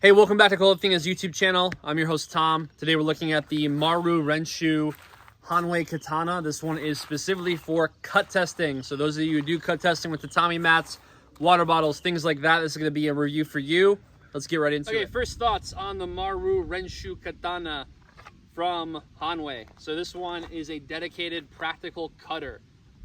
Hey, welcome back to Kult of Athena's YouTube channel. I'm your host, Tom. Today we're looking at the Maru Renshu Hanwei Katana. This one is specifically for cut testing. So those of you who do cut testing with tatami mats, water bottles, things like that, this is going to be a review for you. Let's get right into it. Okay, first thoughts on the Maru Renshu Katana from Hanwei. So this one is a dedicated practical cutter.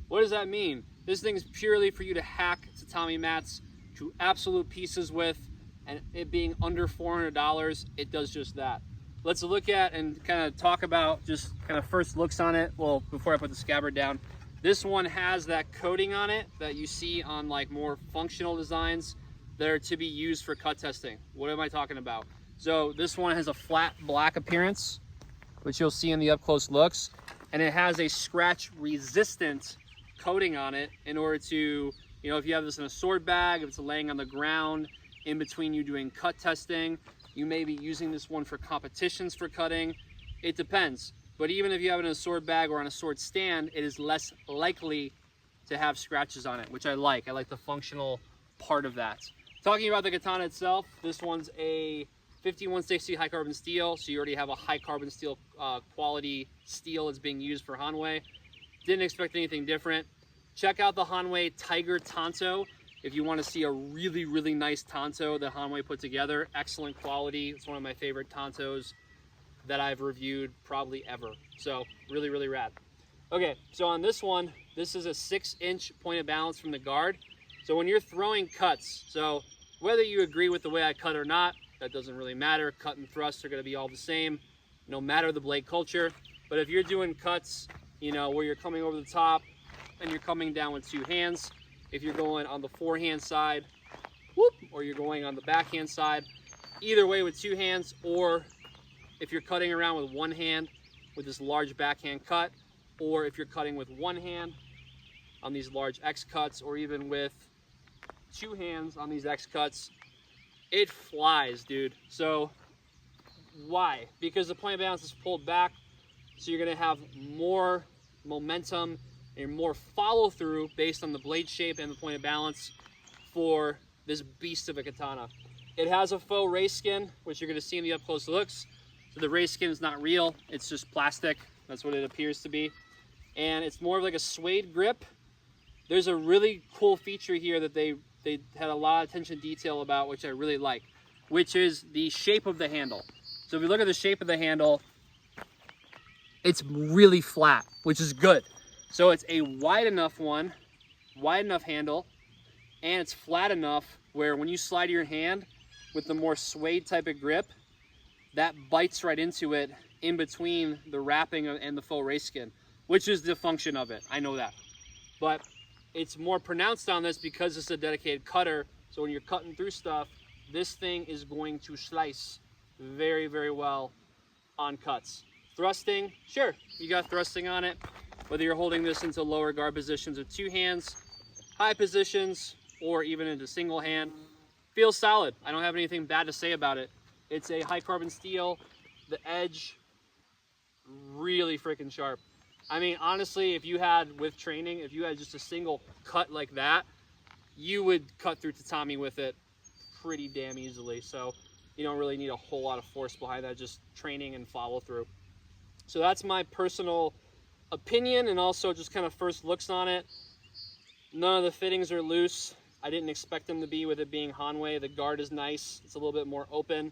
What does that mean? This thing is purely for you to hack tatami mats to absolute pieces with, and it being under $400, it does just that. Let's look at and kind of talk about just kind of first looks on it. Well, before I put the scabbard down, this one has that coating on it that you see on like more functional designs that are to be used for cut testing. What am I talking about? So this one has a flat black appearance, which you'll see in the up close looks, and it has a scratch resistant coating on it in order to, you know, if you have this in a sword bag, if it's laying on the ground, in between you doing cut testing, you may be using this one for competitions for cutting. It depends. But even if you have it in a sword bag or on a sword stand, it is less likely to have scratches on it, which I like. I like the functional part of that. Talking about the katana itself, this one's a 5160 high carbon steel, so you already have a high carbon steel quality steel that's being used for Hanwei. Didn't expect anything different. Check out the Hanwei Tiger Tanto. If you want to see a really, really nice tanto that Hanwei put together, excellent quality. It's one of my favorite tantos that I've reviewed probably ever. So really, really rad. Okay, so on this one, this is a 6-inch point of balance from the guard. So when you're throwing cuts, so whether you agree with the way I cut or not, that doesn't really matter. Cut and thrust are going to be all the same, no matter the blade culture. But if you're doing cuts, you know, where you're coming over the top and you're coming down with two hands, if you're going on the forehand side, whoop, or you're going on the backhand side, either way with two hands, or if you're cutting around with one hand with this large backhand cut, or if you're cutting with one hand on these large X cuts, or even with two hands on these X cuts, it flies, dude. So why? Because the point of balance is pulled back, so you're gonna have more momentum and more follow through based on the blade shape and the point of balance for this beast of a katana. It has a faux race skin, which you're going to see in the up close looks. So the race skin is not real, it's just plastic. That's what it appears to be. And it's more of like a suede grip. There's a really cool feature here that they had a lot of attention to detail about, which I really like, which is the shape of the handle. So if you look at the shape of the handle, it's really flat, which is good. So it's a wide enough one, wide enough handle, and it's flat enough where when you slide your hand with the more suede type of grip, that bites right into it in between the wrapping and the faux race skin, which is the function of it. I know that. But it's more pronounced on this because it's a dedicated cutter. So when you're cutting through stuff, this thing is going to slice very, very well on cuts. Thrusting, sure, you got thrusting on it. Whether you're holding this into lower guard positions with two hands, high positions, or even into single hand, feels solid. I don't have anything bad to say about it. It's a high carbon steel. The edge, really freaking sharp. I mean, honestly, if you had, with training, if you had just a single cut like that, you would cut through tatami with it pretty damn easily. So you don't really need a whole lot of force behind that, just training and follow through. So that's my personal opinion, and also just kind of first looks on it. None of the fittings are loose. I didn't expect them to be, with it being Hanwei. The guard is nice. It's a little bit more open.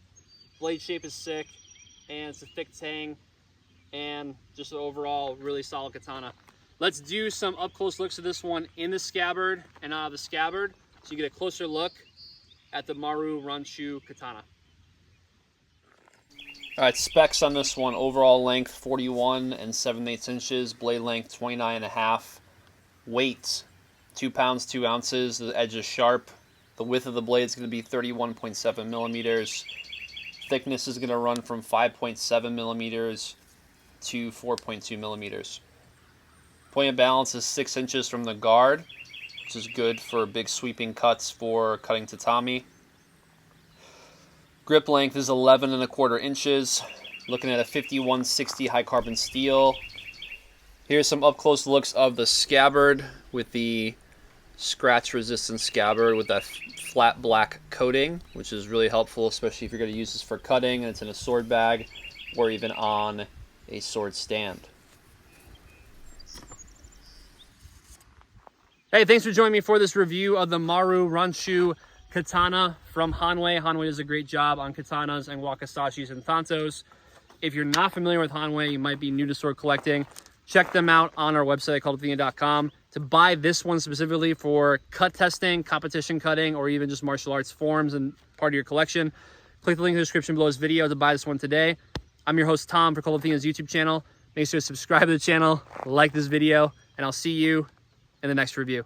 Blade shape is sick, and it's a thick tang, and just an overall really solid katana. Let's do some up close looks of this one in the scabbard and out of the scabbard, so you get a closer look at the Maru Renshu Katana. All right, specs on this one: overall length 41 7/8 inches, blade length 29.5, weight 2 pounds 2 ounces. The edge is sharp. The width of the blade is going to be 31.7 millimeters. Thickness is going to run from 5.7 millimeters to 4.2 millimeters. Point of balance is 6 inches from the guard, which is good for big sweeping cuts for cutting tatami. Grip length is 11.25 inches. Looking at a 5160 high carbon steel. Here's some up close looks of the scabbard with the scratch resistant scabbard with that flat black coating, which is really helpful, especially if you're going to use this for cutting and it's in a sword bag or even on a sword stand. Hey, thanks for joining me for this review of the Maru Renshu Katana from Hanwei. Hanwei does a great job on katanas and wakasashis and tantos. If you're not familiar with Hanwei, you might be new to sword collecting, check them out on our website, kultofathena.com. To buy this one specifically for cut testing, competition cutting, or even just martial arts forms and part of your collection, click the link in the description below this video to buy this one today. I'm your host, Tom, for Kult of Athena's YouTube channel. Make sure to subscribe to the channel, like this video, and I'll see you in the next review.